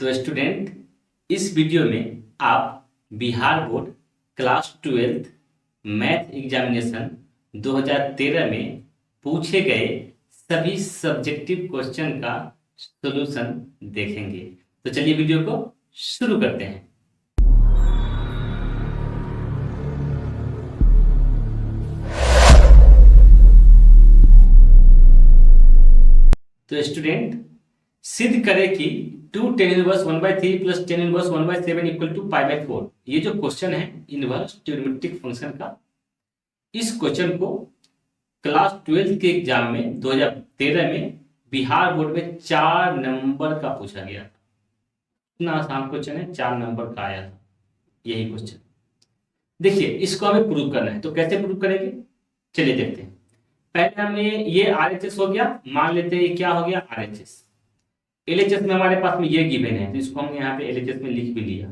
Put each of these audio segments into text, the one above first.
तो स्टूडेंट, इस वीडियो में आप Bihar board class 12 math examination 2013 में पूछे गए सभी सब्जेक्टिव क्वेश्चन का सॉल्यूशन देखेंगे। तो चलिए वीडियो को शुरू करते हैं। तो स्टूडेंट, सिद्ध करें कि 2 tan inverse 1/3 plus tan inverse 1/7 equal to π/4। ये जो क्वेश्चन है इनवर्स ट्रिग्नोमेट्रिक फंक्शन का, इस क्वेश्चन को क्लास 12 के एग्जाम में 2013 में बिहार बोर्ड में 4 नंबर का पूछा गया था। इतना आसान क्वेश्चन है, 4 नंबर का आया था यही क्वेश्चन। देखिए, इसको हमें प्रूव करना है, तो कैसे प्रूव करेंगे चलिए देखते हैं। पहले हमें ये RHS हो गया, मान लेते हैं ये क्या हो गया RHS। LHS में हमारे पास में ये गिवन है, तो इसको हमने यहाँ पे LHS में लिख भी लिया।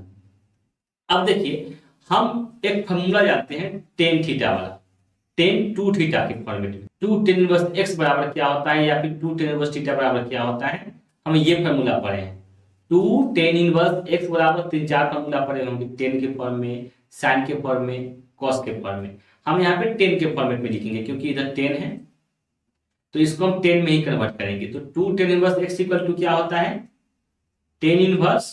अब देखिए, हम एक फॉर्मूला जानते हैं टेन थीटा वाला, टेन टू थीटा के फॉर्मेट में। 2 tan इनवर्स x बराबर क्या होता है या फिर 2 tan इनवर्स थीटा बराबर क्या होता है, हम ये फॉर्मूला पढ़े हैं। 2 tan इनवर्स x बराबर 3-4 फॉर्मूला पढ़े होंगे, टेन के फॉर्म में, साइन के फॉर्म में, कॉस के फॉर्म में। हम यहाँ पे टेन के फॉर्मेट में लिखेंगे क्योंकि इधर टेन है, तो इसको हम टेन में ही कन्वर्ट करेंगे। तो 2 tan inverse x equal to क्या होता है, tan inverse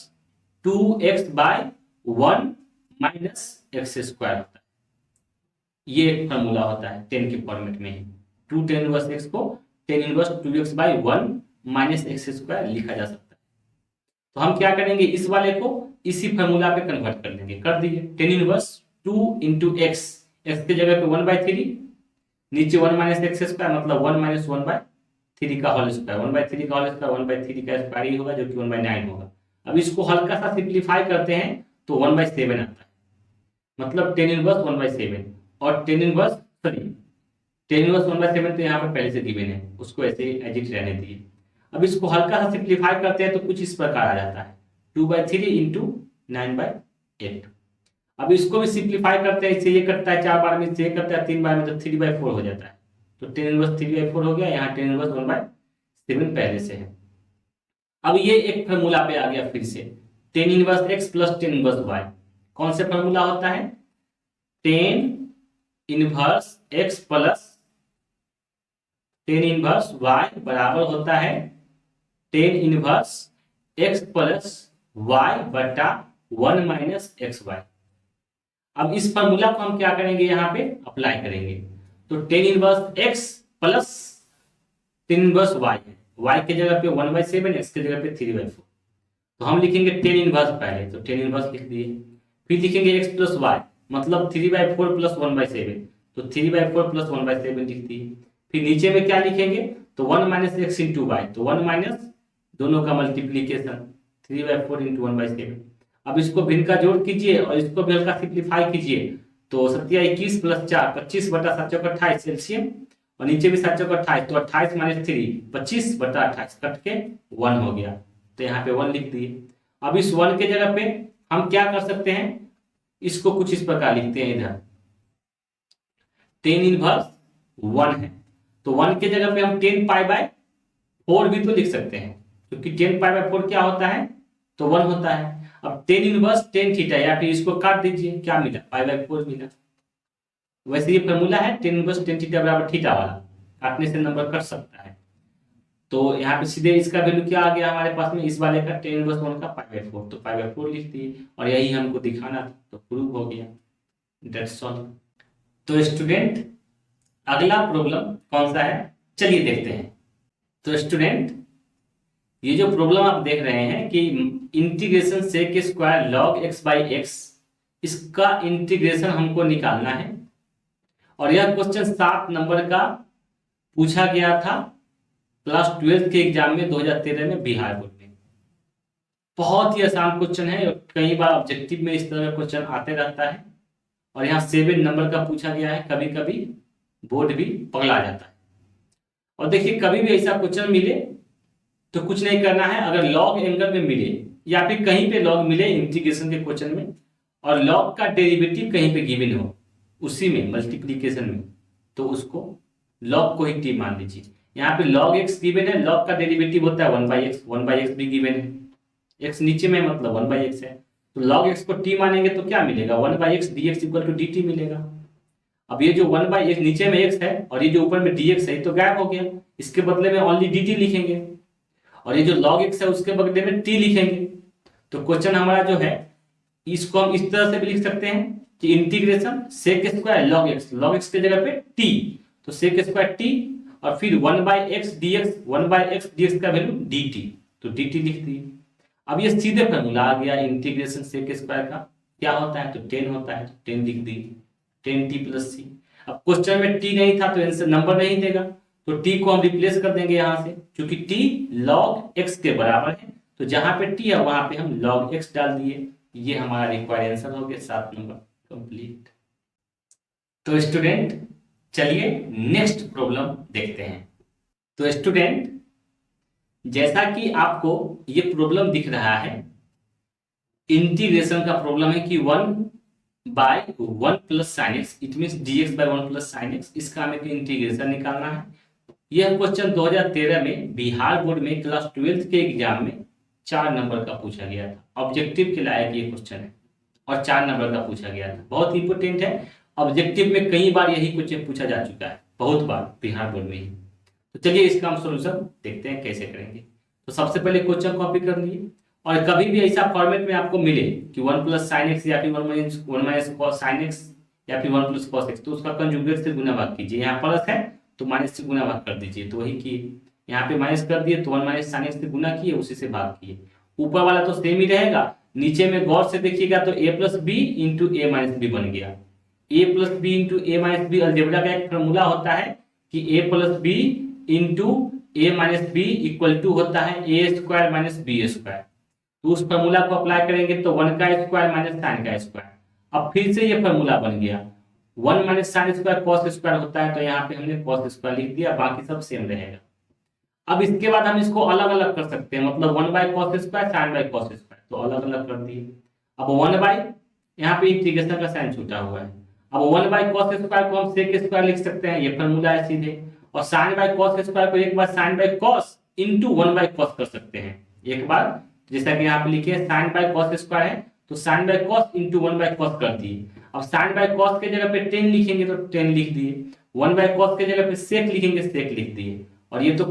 2x/1 minus x square होता है। ये एक फॉर्मूला होता है टेन के फॉर्मेट में ही। 2 tan इनवर्स x को ten inverse 2x/1 minus x square लिखा जा सकता है। तो हम क्या करेंगे, इस वाले को इसी फॉर्मूला पे कन्वर्ट कर देंगे। कर दीजिए, tan inverse 2 into x, x की जगह पे 1/3, नीचे 1 माइनस एक्स स्क्वायर मतलब 1 माइनस 1/3 का होल स्क्वायर, 1/3 का होल स्क्वायर 1/3 का स्क्वायर ही होगा, जो कि 1/9 होगा। अब इसको हल्का सा सिंप्लीफाई करते हैं तो 1/7 आता है, मतलब टेन इनवर्स 1/7। और टेन इनवर्स 1/7 तो यहाँ पे पहले से गिवन है, उसको ऐसे ही एज इट रहने दिए। अब इसको हल्का सा सिंप्लीफाई करते हैं तो कुछ इस प्रकार आ जाता है, 2/3 इंटू 9/8। अब इसको भी सिंप्लीफाई करते हैं, इससे ये कटता है 4 बार में, इससे ये कटता है 3 बार में, तो 3/4 हो जाता है। तो टेन इनवर्स 3/4 हो गया, यहाँ टेन इनवर्स 1/7 पहले से है। अब ये एक फॉर्मूला पे आ गया फिर से, tan inverse x plus tan inverse y। कौन से फॉर्मूला होता है, tan inverse x plus tan inverse y बराबर होता है tan inverse x plus y बटा 1 माइनस एक्स वाई। अब इस फॉर्मूला को हम क्या करेंगे, यहाँ पे अप्लाई करेंगे। तो tan inverse x plus tan inverse y है, y के जगह पे 1/7, x के जगह पे 3/4। तो हम लिखेंगे टेन इनवर्स पहले, तो टेन इनवर्स लिख दिए। फिर लिखेंगे x प्लस y मतलब 3/4 प्लस 1/7, तो 3/4 प्लस 1/7 लिख दिए। फिर नीचे में क्या लिखेंगे, तो 1 माइनस एक्स इंटू वाई, तो 1 माइनस दोनों का मल्टीप्लीकेशन 3/4 इंटू 1/7। अब इसको भिन्न का जोड़ कीजिए और इसको भी हल्का सिंप्लीफाई कीजिए, तो 7 21 प्लस 4 25/7 एलसीएम, और नीचे भी 7 तो 28 माइनस 3 25/28 कट के 1 हो गया, तो यहाँ पे 1 लिख दिए। अब इस 1 के जगह पे हम क्या कर सकते हैं, इसको कुछ इस प्रकार लिखते हैं, इधर टेन इनवर्स 1 है, तो 1 के जगह पे हम 10π/4 भी तो लिख सकते हैं, क्योंकि 10π/4 क्या होता है, तो 1 होता है। अब टेन इनवर्स टेन थीटा, या फिर इसको काट दीजिए, क्या मिला, π/4 मिला। वैसे ये फॉर्मूला है टेन इनवर्स टेन थीटा बराबर थीटा वाला, काटने से नंबर कट सकता है। तो यहाँ पे सीधे इसका वैल्यू क्या आ गया हमारे पास में, इस वाले का टेन इनवर्स 1 का π/4, तो π/4 लिख दिए, और यही हमको दिखाना था, तो प्रूव हो गया, दैट्स ऑल। तो स्टूडेंट, अगला प्रॉब्लम कौन सा है चलिए देखते हैं। तो स्टूडेंट, ये जो प्रॉब्लम आप देख रहे हैं कि integration sec square log x/x, इसका इंटीग्रेशन हमको निकालना है। और यह क्वेश्चन 7 नंबर का पूछा गया था क्लास 12 के एग्जाम में 2013 में बिहार बोर्ड में। बहुत ही आसान क्वेश्चन है, कई बार ऑब्जेक्टिव में इस तरह का क्वेश्चन आते रहता है, और यहाँ 7 नंबर का पूछा गया है। कभी कभी बोर्ड भी पगला जाता है। और देखिए, कभी भी ऐसा क्वेश्चन मिले तो कुछ नहीं करना है, अगर लॉग एंगल में मिले या फिर कहीं पे लॉग मिले इंटीग्रेशन के क्वेश्चन में, और लॉग का डेरिवेटिव कहीं पे गिवन हो उसी में मल्टीप्लीकेशन में, तो उसको लॉग को ही टी मान लीजिए। यहाँ पे log x गिवन है, लॉग का डेरिवेटिव होता है 1/x, 1/x भी गिवन है, x नीचे में मतलब 1/x है, तो log x को t मानेंगे तो क्या मिलेगा, 1/x dx equal to dt मिलेगा। अब ये जो 1/x नीचे में x है और ये जो ऊपर में dx है तो गायब हो गया, इसके बदले में ओनली dt लिखेंगे, और ये जो log x है उसके बदले में t लिखेंगे। तो क्वेश्चन हमारा जो है इसको हम इस तरह से भी लिख सकते हैं कि integration sec square log x के जगह पे t, तो सेक स्क्वायर t और फिर 1/x dx का वैल्यू dt, तो dt लिख दिए। अब ये सीधे फॉर्मूला आ गया इंटीग्रेशन सेक स्क्वायर का, क्या होता है तो 10 होता है, तो 10 लिख दिए, 10t + c। अब क्वेश्चन में t नहीं था तो आंसर नंबर नहीं देगा, तो t को हम रिप्लेस कर देंगे यहाँ से, क्योंकि t log x के बराबर है, तो जहां पे t है वहां पे हम log x डाल दिए। ये हमारा रिक्वायर्ड आंसर हो गया 7 नंबर कंप्लीट। तो स्टूडेंट चलिए नेक्स्ट प्रॉब्लम देखते हैं। तो स्टूडेंट जैसा कि आपको ये प्रॉब्लम दिख रहा है, इंटीग्रेशन का प्रॉब्लम है कि 1/1 + sin x, it means dx/1 + sin x, इसका हमें इंटीग्रेशन निकालना है। यह क्वेश्चन 2013 में बिहार बोर्ड में क्लास 12th के एग्जाम में 4 नंबर का पूछा गया था, ऑब्जेक्टिव के लायक ये क्वेश्चन है और 4 नंबर का पूछा गया था, बहुत इंपोर्टेंट है। ऑब्जेक्टिव में कई बार यही क्वेश्चन पूछा जा चुका है, बहुत बार बिहार बोर्ड में ही। तो चलिए इसका हम सोल्यूशन देखते हैं कैसे करेंगे। तो सबसे पहले क्वेश्चन कॉपी कर लिए, और कभी भी ऐसा फॉर्मेट में आपको मिले कि 1 + sin x या फिर 1 - cos sin x या फिर 1 + cos x, तो उसका कंजुगेट से गुना भाग कीजिए। यहाँ प्लस है तो माइनस से गुना भाग कर दीजिए, तो वही किए। यहाँ पे माइनस कर दिए तो 1 - sin x से गुना किए, उसी से भाग किए। ऊपर वाला तो सेम ही रहेगा, नीचे में गौर से देखिएगा तो a + b × a - b बन गया। a + b × a - b algebra का एक फॉर्मूला होता है कि a + b × a - b equal to होता है a² - b²। तो उस फॉर्मूला को अप्लाई करेंगे तो 1 का स्क्वायर - sin का स्क्वायर। अब फिर से ये फॉर्मूला बन गया, 1 - sin² cos² होता है, तो यहाँ पे हमने cos² लिख दिया, बाकी सब सेम रहेगा। अब इसके बाद हम इसको अलग अलग कर सकते हैं, मतलब 1/cos² sin/cos², तो अलग अलग कर दिए। अब 1/ यहाँ पे इंटीग्रेशन का साइन छूटा हुआ है, अब 1/cos² को हम sec² लिख सकते हैं, ये फॉर्मूला है सीधे। और sin/cos² को एक बार sin/cos × 1/cos कर सकते हैं एक बार, जैसा कि यहाँ पे लिखे sin/cos² है तो sin/cos × 1/cos कर दिए। अब sin/cos के जगह पे 10 लिखेंगे तो 10 लिख दिए, 1/cos के जगह पे sec लिखेंगे sec लिख दिए, और ये तो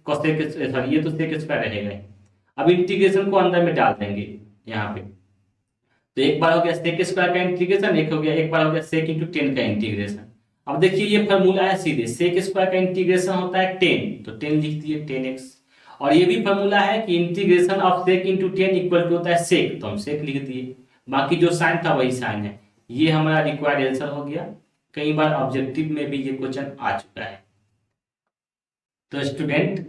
सॉरी ये तो sec² रहेगा। अब इंटीग्रेशन को अंदर में डाल देंगे यहाँ पे, तो एक बार हो गया sec² का इंटीग्रेशन, एक बार हो गया sec × 10 का इंटीग्रेशन। अब देखिए ये फॉर्मूला है सीधे, sec² का इंटीग्रेशन होता है 10, तो 10 लिख दिए 10x। और ये भी फॉर्मूला है कि integration of sec × 10 equal to होता है sec, तो हम sec लिख दिए, बाकी जो साइन था वही साइन है। ये हमारा रिक्वायर्ड आंसर हो गया। कई बार ऑब्जेक्टिव में भी ये क्वेश्चन आ चुका है। तो स्टूडेंट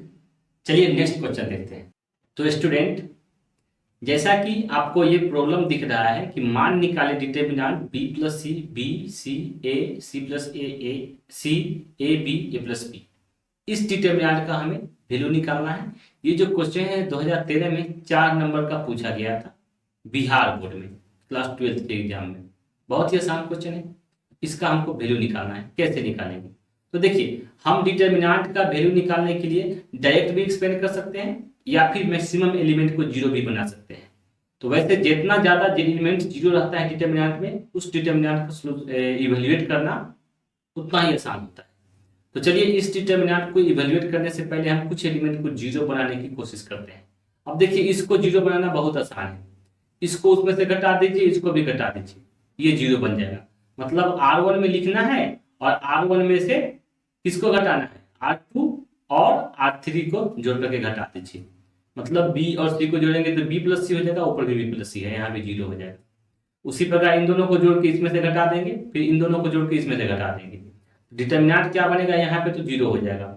चलिए नेक्स्ट क्वेश्चन देखते हैं। तो स्टूडेंट जैसा कि आपको ये प्रॉब्लम दिख रहा है कि मान निकाले determinant b + c b c a c + a c a b a + b, इस डिटरमिनेंट का हमें वैल्यू निकालना है। ये जो क्वेश्चन है 2013 में 4 नंबर का पूछा गया था बिहार बोर्ड में क्लास 12th के एग्जाम में, बहुत ही आसान क्वेश्चन है। इसका हमको वैल्यू निकालना है, कैसे निकालेंगे? तो देखिए हम डिटरमिनेंट का वैल्यू निकालने के लिए डायरेक्ट भी एक्सपेंड कर सकते हैं या फिर मैक्सिमम एलिमेंट को 0 भी बना सकते हैं। तो वैसे जितना ज्यादा एलिमेंट 0 रहता है डिटरमिनेंट में, उस डिटरमिनेंट को इवेल्युएट करना उतना ही आसान होता है। तो चलिए इस डिटरमिनेंट को इवेल्युएट करने से पहले हम कुछ एलिमेंट को 0 बनाने की कोशिश करते हैं। अब देखिए इसको 0 बनाना बहुत आसान है, इसको उसमें से घटा दीजिए, इसको भी घटा दीजिए, ये 0 बन जाएगा। मतलब R1 में लिखना है और R1 में से किसको घटाना है, R2 और R3 को जोड़ करके घटा दीजिए। मतलब B और C को जोड़ेंगे तो B + C हो जाएगा, ऊपर भी B + C है, यहाँ भी 0 हो जाएगा। उसी प्रकार इन दोनों को जोड़ के इसमें से घटा देंगे, फिर इन दोनों को जोड़ के इसमें से घटा देंगे, डिटरमिनेंट क्या बनेगा, यहाँ पे तो 0 हो जाएगा।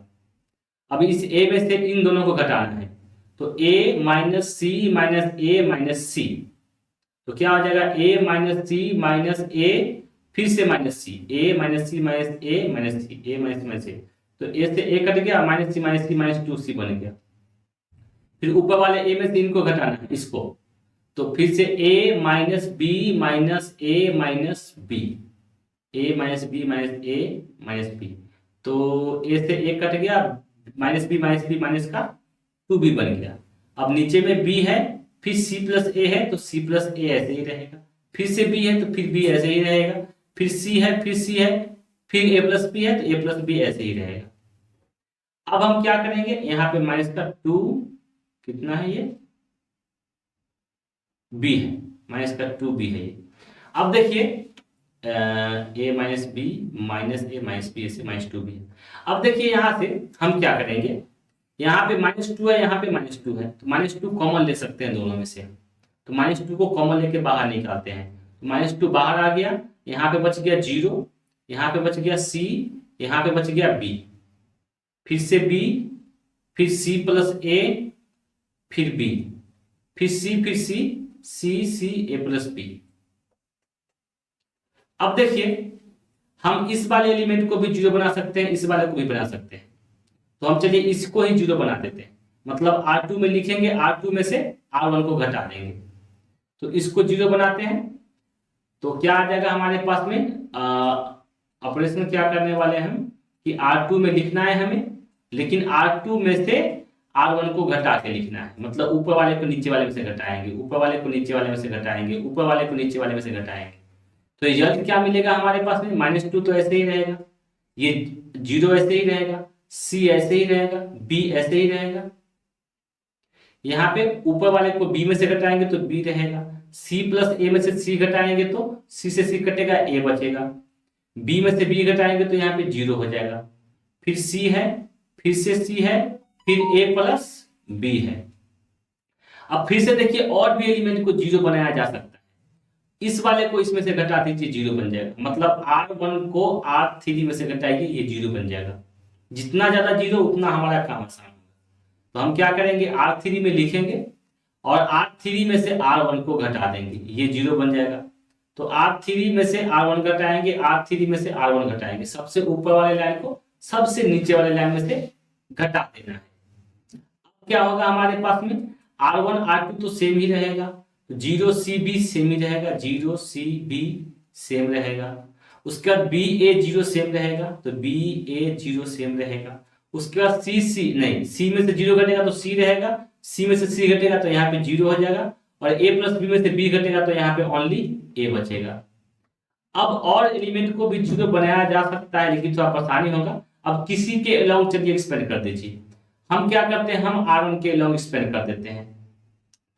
अब इस A में से इन दोनों को घटाना है, तो A - C - A - C, तो क्या हो जाएगा A - C - A फिर से -C, A - C - A - C, A - C, तो A से A कट गया, -C - 2C बन गया। फिर ऊपर वाले A में से इनको घटाना है इसको, तो फिर से A - B - A - B, A - B - A - B, तो A से A कट गया, -B - B - का 2B बन गया। अब नीचे में B है, फिर सी प्लस ए है तो सी प्लस ए ऐसे ही रहेगा, फिर से बी है तो फिर बी ऐसे ही रहेगा, फिर सी है फिर सी है, फिर ए प्लस बी है तो ए प्लस बी ऐसे ही रहेगा। अब हम क्या करेंगे, यहाँ पे माइनस का 2 कितना है, ये बी है, माइनस का 2 बी है ये। अब देखिए ए माइनस बी माइनस ए माइनस बी ऐसे माइनस 2 बी है। अब देखिए यहाँ से हम क्या करेंगे, यहाँ पे -2 है, यहाँ पे -2 है, तो -2 कॉमन ले सकते हैं दोनों में से। तो -2 को कॉमन लेके बाहर निकालते हैं, तो -2 बाहर आ गया, यहाँ पे बच गया 0, यहाँ पे बच गया सी, यहाँ पे बच गया बी, फिर से बी, फिर सी प्लस ए, फिर बी, फिर सी, फिर सी, सी ए प्लस बी। अब देखिए हम इस वाले एलिमेंट को भी 0 बना सकते हैं, इस वाले को भी बना सकते हैं। तो हम चलिए इसको ही 0 बना देते हैं, मतलब R2 में लिखेंगे, R2 में से R1 को घटा देंगे, तो इसको 0 बनाते हैं। तो क्या आ जाएगा हमारे पास में, ऑपरेशन क्या करने वाले हैं हम कि R2 में लिखना है हमें, लेकिन R2 में से R1 को घटा के लिखना है, मतलब ऊपर वाले को नीचे वाले में से घटाएंगे, ऊपर वाले को नीचे वाले में से घटाएंगे, ऊपर वाले को नीचे वाले में से घटाएंगे। तो रिजल्ट क्या मिलेगा हमारे पास में, -2 तो ऐसे ही रहेगा, ये 0 ऐसे ही रहेगा, सी ऐसे ही रहेगा, बी ऐसे ही रहेगा, यहाँ पे ऊपर वाले को बी में से घटाएंगे तो बी रहेगा, सी प्लस ए में से सी घटाएंगे तो सी से सी कटेगा, ए बचेगा, बी में से बी घटाएंगे तो यहाँ पे 0 हो जाएगा, फिर सी है, फिर से सी है, फिर ए प्लस बी है। अब फिर से देखिए और भी एलिमेंट को 0 बनाया जा सकता है, इस वाले को इसमें से घटा दीजिए 0 बन जाएगा, मतलब R1 को R3 में से घटाइए, ये 0 बन जाएगा। जितना ज्यादा 0 उतना हमारा काम आसान होगा। तो हम क्या करेंगे, R3 में लिखेंगे और R3 में से R1 को घटा देंगे, ये 0 बन जाएगा। तो R3 में से R1 घटाएंगे, R3 में से R1 घटाएंगे, सबसे ऊपर वाले लाइन को सबसे नीचे वाले लाइन में से घटा देना है। अब क्या होगा हमारे पास में, R1 R2 तो सेम ही रहेगा, 0 सी बी सेम ही रहेगा, 0 सी बी सेम रहेगा, उसके बाद बी ए 0 सेम रहेगा, तो बी ए 0 सेम रहेगा, उसके बाद सी सी नहीं, सी में से 0 घटेगा तो सी रहेगा, सी में से सी घटेगा तो यहाँ पे 0 हो जाएगा, और ए प्लस बी में से बी घटेगा तो यहाँ पे ओनली ए बचेगा। अब और एलिमेंट को भी 0 बनाया जा सकता है, लेकिन थोड़ा परेशानी होगा। अब किसी के अलाउंग चलिए एक्सपेंड कर दीजिए, हम क्या करते हैं, हम R1 के अलाउंग एक्सपेंड कर देते हैं।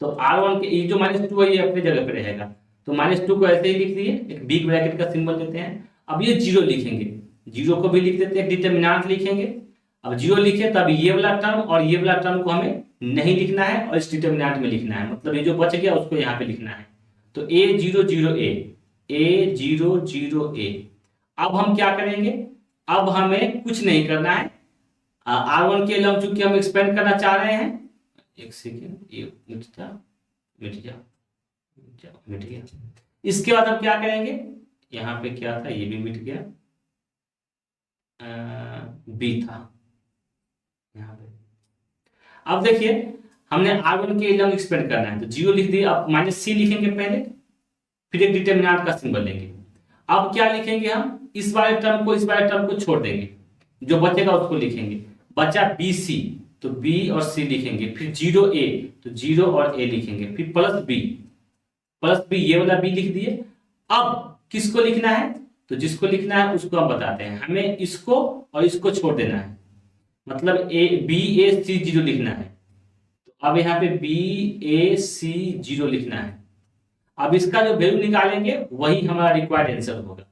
तो R1 के ये जो -2 है ये अपने जगह पे रहेगा, तो -2 को ऐसे ही लिख दिए, एक बिग ब्रैकेट का सिंबल देते हैं। अब ये 0 लिखेंगे, 0 को भी लिख देते हैं, डिटरमिनेंट लिखेंगे। अब 0 लिखे तब ये वाला टर्म और ये वाला टर्म को हमें नहीं लिखना है और इस डिटरमिनेंट में लिखना है, मतलब ये जो बच गया उसको यहाँ पे लिखना है। तो A0 0 A, A0 0 A। अब हम क्या करेंगे, अब हमें कुछ नहीं करना है, R1 के अलावा चूंकि हम एक्सपेंड करना चाह रहे हैं, एक सेकेंड, ये मिट गया। इसके बाद हम क्या करेंगे, यहाँ पे क्या था, ये भी मिट गया, बी था यहाँ पे। अब देखिए हमने R1 के अलावा एक्सपेंड करना है, तो 0 लिख दिया। अब -c लिखेंगे पहले, फिर एक डिटरमिनेंट का सिंबल लेंगे। अब क्या लिखेंगे, हम इस वाले टर्म को इस वाले टर्म को छोड़ देंगे, जो बचेगा उसको लिखेंगे। बचा BC, तो B और C लिखेंगे, फिर 0A, तो 0 और A लिखेंगे, फिर प्लस B, ये वाला B लिख दिए। अब किसको लिखना है, तो जिसको लिखना है उसको हम बताते हैं, हमें इसको और इसको छोड़ देना है, मतलब BAC 0 लिखना है। तो अब यहाँ पे BAC 0 लिखना है। अब इसका जो वैल्यू निकालेंगे वही हमारा रिक्वायर्ड आंसर होगा।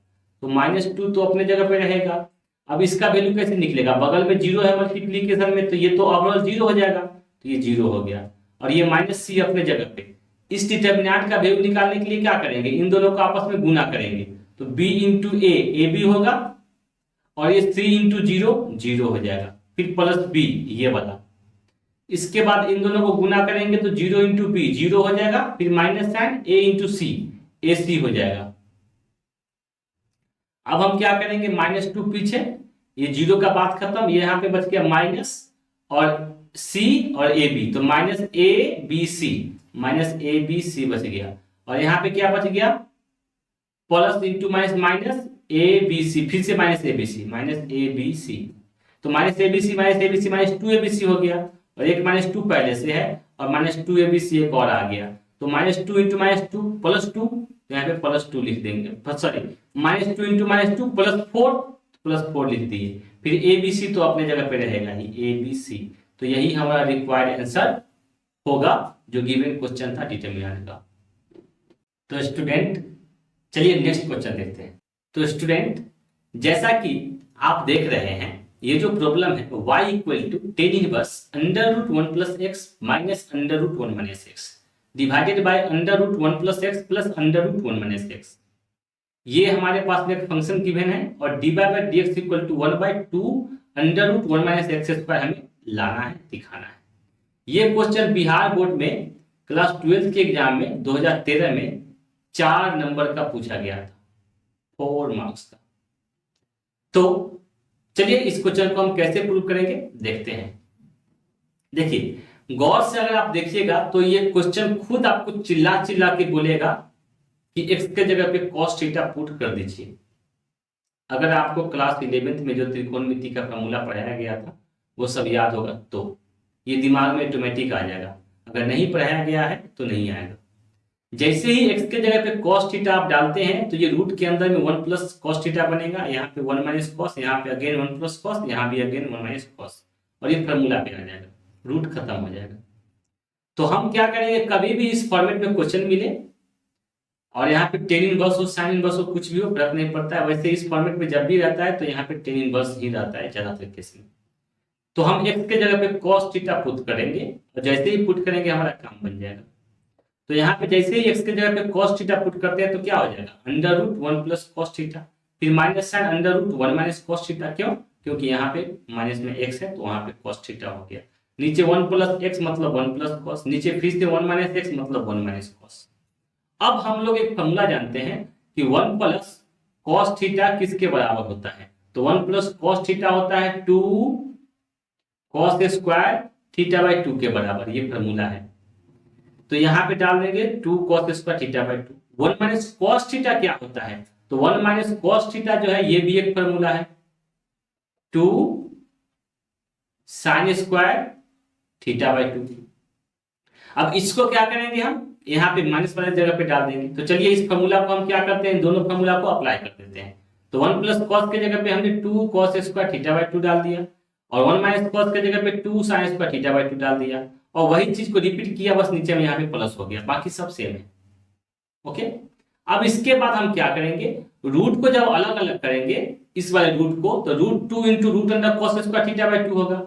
तो -2 तो अपने जगह पे रहेगा। अब इसका वैल्यू कैसे निकलेगा, बगल में 0 है मल्टीप्लीकेशन में, तो ये तो ओवरऑल 0 हो जाएगा, तो ये 0 हो गया, और ये -c अपने जगह पे। इस डिटरमिनेंट का वैल्यू निकालने के लिए क्या करेंगे, इन दोनों को आपस में गुना करेंगे, तो b इंटू ए b होगा, और ये 3 इंटू 0 0 हो जाएगा, फिर प्लस b ये वाला। इसके बाद इन दोनों को गुना करेंगे तो 0 इंटू बी 0 हो जाएगा, फिर minus sine a into C AC हो जाएगा। अब हम क्या करेंगे, -2 पीछे, ये 0 का बात खत्म, ये यहाँ पे बच गया माइनस और C और AB, तो -ABC बच गया, और यहाँ पे क्या बच गया, प्लस इंटू माइनस ABC, फिर से -ABC, तो -ABC -2ABC हो गया, और एक -2 पहले से है, और -2abc एक और आ गया, तो -2 इंटू -2 +2, यहाँ पे +2 लिख देंगे, सॉरी -2 इंटू -2 +4 लिख दिए। फिर ABC तो अपने जगह पे रहेगा ही, ABC। तो यही हमारा रिक्वायर्ड आंसर होगा जो गिवन क्वेश्चन था डिटरमिनेंट का। तो स्टूडेंट चलिए नेक्स्ट क्वेश्चन देखते हैं। तो स्टूडेंट जैसा कि आप देख रहे हैं ये जो प्रॉब्लम है y equal to tan inverse √1 + x minus √1 - x divided by √1 + x plus √1 - x। ये हमारे पास में एक फंक्शन गिवन है और dy/dx इक्वल टू 1/2 √1 - x² हमें लाना है, दिखाना है। ये क्वेश्चन बिहार बोर्ड में क्लास 12 के एग्जाम में 2013 में 4 नंबर का पूछा गया था, 4 मार्क्स का। तो चलिए इस क्वेश्चन को हम कैसे प्रूव करेंगे देखते हैं। देखिए गौर से अगर आप देखिएगा तो ये क्वेश्चन खुद आपको चिल्ला चिल्ला के बोलेगा कि x के जगह पे cos थीटा पुट कर दीजिए। अगर आपको क्लास 11th में जो त्रिकोणमिति का फॉर्मूला पढ़ाया गया था वो सब याद होगा तो ये दिमाग में ऑटोमेटिक आ जाएगा, अगर नहीं पढ़ाया गया है तो नहीं आएगा। जैसे ही x के जगह पे cos थीटा आप डालते हैं तो ये रूट के अंदर में 1 + cos थीटा बनेगा, यहाँ पे 1 - cos, यहाँ पे अगेन 1 + cos, यहाँ भी अगेन 1 - cos, और ये फॉर्मूला पे आ जाएगा, रूट खत्म हो जाएगा। तो हम क्या करेंगे, कभी भी इस फॉर्मेट में क्वेश्चन मिले और यहाँ पे टेन इनवर्स हो, साइन इनवर्स हो, कुछ भी हो, फर्क नहीं पड़ता है। वैसे इस फॉर्मेट में जब भी रहता है तो यहाँ पे टेन इनवर्स ही रहता है ज्यादातर केस में। तो हम x के जगह पे cos थीटा पुट करेंगे और जैसे ही पुट करेंगे हमारा काम बन जाएगा। तो यहाँ पे जैसे ही x के जगह पे cos थीटा पुट करते हैं तो क्या हो जाएगा, √1 + cos थीटा, फिर माइनस साइन √1 - cos थीटा। क्यों? क्योंकि यहाँ पे माइनस में x है तो वहां पे cos थीटा हो गया। नीचे 1 + x मतलब 1 + cos, नीचे फिर से 1 - x मतलब 1 - cos। अब हम लोग एक फॉर्मूला जानते हैं कि 1 + cos थीटा किसके बराबर होता है, तो 1 + cos थीटा होता है 2 cos² θ/2 के बराबर, ये फॉर्मूला है। तो यहाँ पे डाल देंगे 2 cos² θ/2। 1 - cos थीटा क्या होता है, तो 1 - cos थीटा जो है ये भी एक फॉर्मूला है, 2 sin² θ/2। अब इसको क्या करेंगे, हम यहाँ पे माइनस वाले जगह पे डाल देंगे। तो चलिए इस फॉर्मूला को हम क्या करते हैं, दोनों फॉर्मूला को अप्लाई कर देते हैं। तो 1 + cos के जगह पे हमने 2 cos² θ/2 डाल दिया और 1 - cos के जगह पे 2 sin² θ/2 डाल दिया और वही चीज को रिपीट किया, बस नीचे में यहाँ पे प्लस हो गया, बाकी सब सेम है। ओके, अब इसके बाद हम क्या करेंगे, रूट को जब अलग अलग करेंगे इस वाले रूट को, तो √2 × √cos² θ/2 होगा।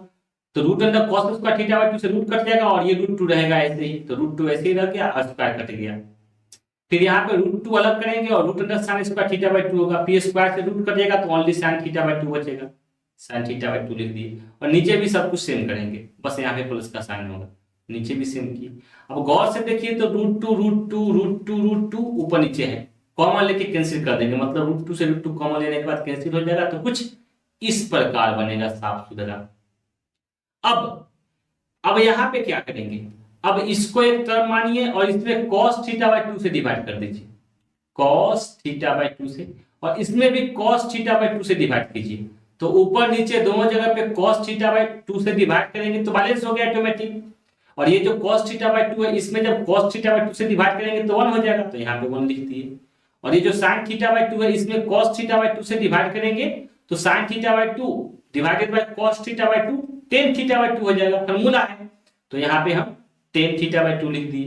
तो √cos² θ/2 से रूट कट जाएगा और ये √2 रहेगा ऐसे ही, तो √2 ऐसे ही रह गया और स्क्वायर कट गया। फिर यहाँ पे √2 अलग करेंगे और √sin² θ/2 होगा, फिर स्क्वायर से रूट कट जाएगा तो ओनली sin θ/2 बचेगा, sin θ/2 लिख दिए। और नीचे भी सब कुछ सेम करेंगे, बस यहाँ पे प्लस का साइन होगा, नीचे भी सेम किए। अब गौर से देखिए तो √2 ऊपर नीचे है, कॉमन लेके कैंसिल कर देंगे, मतलब √2 से √2 कॉमन लेने के बाद कैंसिल हो जाएगा, तो कुछ इस प्रकार बनेगा साफ सुथरा। अब यहां पे क्या करेंगे, अब इसको एक टर्म मानिए और इसमें cos θ/2 से डिवाइड कर दीजिए, cos θ/2 से, और इसमें भी cos θ/2 से डिवाइड कीजिए। तो ऊपर नीचे दोनों जगह पे cos θ/2 से डिवाइड करेंगे तो बैलेंस हो गया ऑटोमेटिक। और ये जो cos θ/2 है इसमें जब cos θ/2 से डिवाइड करेंगे तो 1 हो जाएगा, तो यहाँ पे 1 लिख दिए। और ये जो sin θ/2 है इसमें cos θ/2 से डिवाइड करेंगे तो sin θ/2 divided by cos θ/2 tan θ/2 हो जाएगा, फॉर्मूला है। तो यहाँ पे हम tan θ/2 लिख दिए।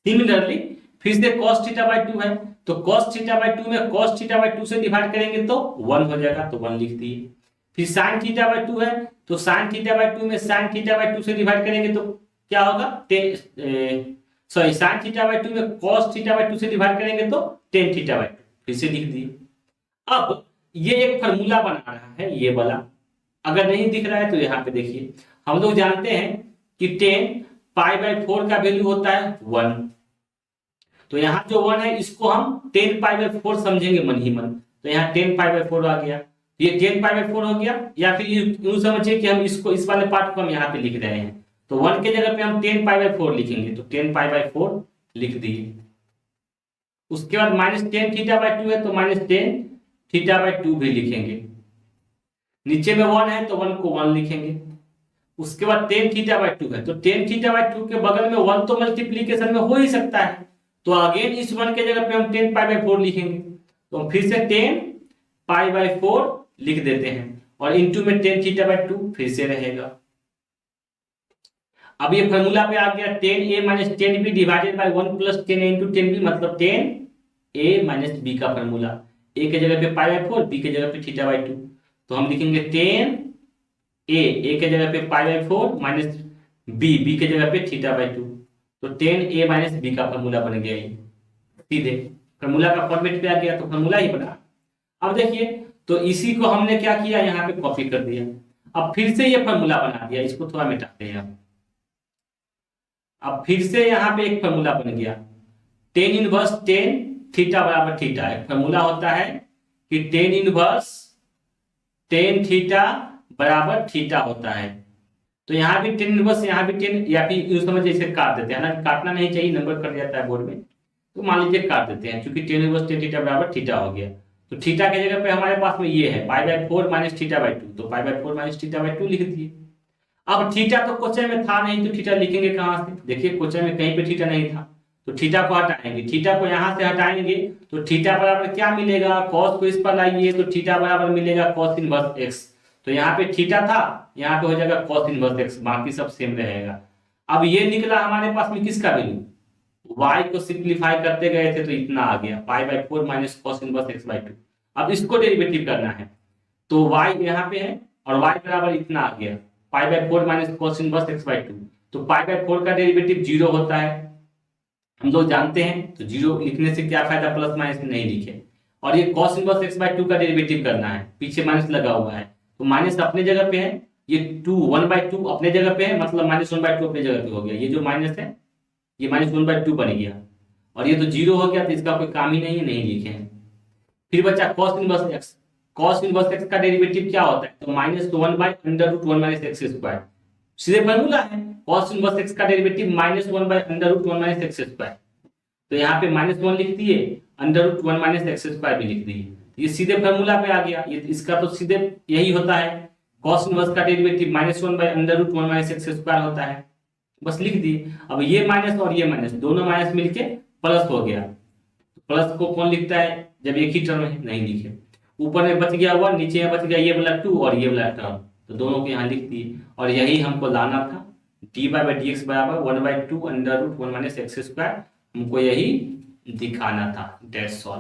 सिमिलरली फिर से cos θ/2 है तो cos θ/2 में cos θ/2 से डिवाइड करेंगे तो 1 हो जाएगा, तो 1 लिख दिए। फिर sin θ/2 है तो sin θ/2 में sin θ/2 से डिवाइड करेंगे तो क्या होगा, sin θ/2 में cos θ/2 से डिवाइड करेंगे तो tan θ/2, फिर से लिख दिए। अब ये एक फॉर्मूला बना रहा है ये वाला, अगर नहीं दिख रहा है तो यहाँ पे देखिए, हम लोग जानते हैं कि tan π/4 का वैल्यू होता है 1। तो यहाँ जो 1 है इसको हम tan π/4 समझेंगे मन ही मन, तो यहाँ tan π/4 आ गया, ये tan π/4 हो गया। या फिर यूं समझिए कि हम इसको इस वाले पार्ट को हम यहाँ पे लिख रहे हैं, तो 1 के जगह पे हम tan π/4 लिखेंगे, तो tan π/4 लिख दिए। उसके बाद -tan θ/2 है तो -tan θ/2 भी लिखेंगे। नीचे में 1 है तो 1 को 1 लिखेंगे। उसके बाद टेन थीटा बाई टू है, तो टेन थीटा बाई टू के बगल में 1 तो मल्टीप्लीकेशन में हो ही सकता है, तो अगेन इस 1 के जगह पे हम 10 पाई बाई 4 लिखेंगे, तो हम फिर से 10 पाई बाई 4 लिख देते हैं और इनटू में 10 थीटा बाई 2 फिर से रहेगा। अब ये फॉर्मूला पे आ गया 10a minus 10b divided by 1 plus 10a into 10b, मतलब 10a माइनस b का फॉर्मूला, a के जगह पे पाई बाई 4, b के जगह पे थीटा बाई 2, तो हम लिखेंगे 10a के जगह पे पाई बाई 4 माइनस b के जगह पे थीटा बाई 2, तो 10a माइनस b का फॉर्मूला बन गया ये, सीधे फॉर्मूला का फॉर्मेट पे आ गया, तो फॉर्मूला ही बना। अब देखिए, तो इसी को हमने क्या किया, यहाँ पे कॉपी कर दिया, अब फिर से ये फॉर्मूला बना दिया, इसको थोड़ा मिटाते हैं। अब फिर से यहाँ पे एक फॉर्मूला बन गया, टेन इनवर्स टेन थीटा बराबर थीटा, एक फॉर्मूला होता है कि टेन इनवर्स टेन थीटा बराबर थीटा होता है, तो यहाँ भी टेन इनवर्स, यहाँ भी टेन, या फिर यूं समझ इसे काट देते हैं ना, काटना नहीं चाहिए, नंबर कट जाता है बोर्ड में, तो मान लीजिए काट देते हैं, क्योंकि टेन इनवर्स टेन थीटा बराबर थीटा हो गया, तो थीटा के जगह पे हमारे पास में ये है pi by 4 minus theta by 2, तो pi by 4 minus theta by 2 लिख दिए। अब थीटा तो क्वेश्चन में था नहीं, तो थीटा लिखेंगे कहां से, देखिए क्वेश्चन में कहीं पे थीटा नहीं था, तो थीटा को हटाएंगे, थीटा को यहां से हटाएंगे तो थीटा बराबर क्या मिलेगा, कॉस को इस पर लाइए तो थीटा बराबर मिलेगा कॉस इनवर्स एक्स, तो यहाँ पे थीटा था, यहाँ पे हो जाएगा कॉस इनवर्स एक्स, बाकी सब सेम रहेगा। अब ये निकला हमारे पास में किसका वैल्यू, y को सिंप्लीफाई करते गए थे तो इतना आ गया pi by 4 minus cos inverse x by 2। अब इसको डेरिवेटिव करना है, तो y यहाँ पे है और y बराबर इतना आ गया pi by 4 minus cos inverse x by 2, तो पाई बाई 4 का डेरिवेटिव 0 होता है, हम लोग जानते हैं, तो 0 लिखने से क्या फायदा, प्लस माइनस नहीं लिखे। और ये कॉस इनवर्स एक्स बाई 2 का डेरिवेटिव करना है, पीछे माइनस लगा हुआ है, तो माइनस अपने जगह पे है, ये 1/2 अपने जगह पे है, मतलब -1/2 अपने जगह पे हो गया, ये जो माइनस है ये -1/2 बन गया, और ये तो 0 हो गया, तो इसका कोई काम ही नहीं है, नहीं लिखे हैं। फिर बचा cos inverse x, cos inverse x का डेरिवेटिव क्या होता है, तो -1/√1 माइनस एक्स स्क्वायर, सीधे फॉर्मूला है, कॉस इनवर्स एक्स का डेरिवेटिव -1/√1 माइनस एक्स स्क्वायर, तो यहाँ पे -1 लिख दिए, √1 माइनस एक्स स्क्वायर भी लिख दिए, ये सीधे फॉर्मूला पे आ गया, ये इसका तो सीधे यही होता है, कॉस इनवर्स का डेरिवेटिव -1/√1 माइनस एक्स स्क्वायर होता है, बस लिख दिए। अब ये माइनस और ये माइनस, दोनों माइनस मिलके प्लस हो गया, प्लस को कौन लिखता है जब एक ही टर्म है, नहीं लिखे, ऊपर में बच गया 1, नीचे में बच गया ये वाला 2 और ये वाला टर्म, तो दोनों को यहाँ लिख दिए, और यही हमको लाना था, dy बाई dx बराबर 1/2 √1 माइनस एक्स स्क्वायर, हमको यही दिखाना था, डेट्स ऑल।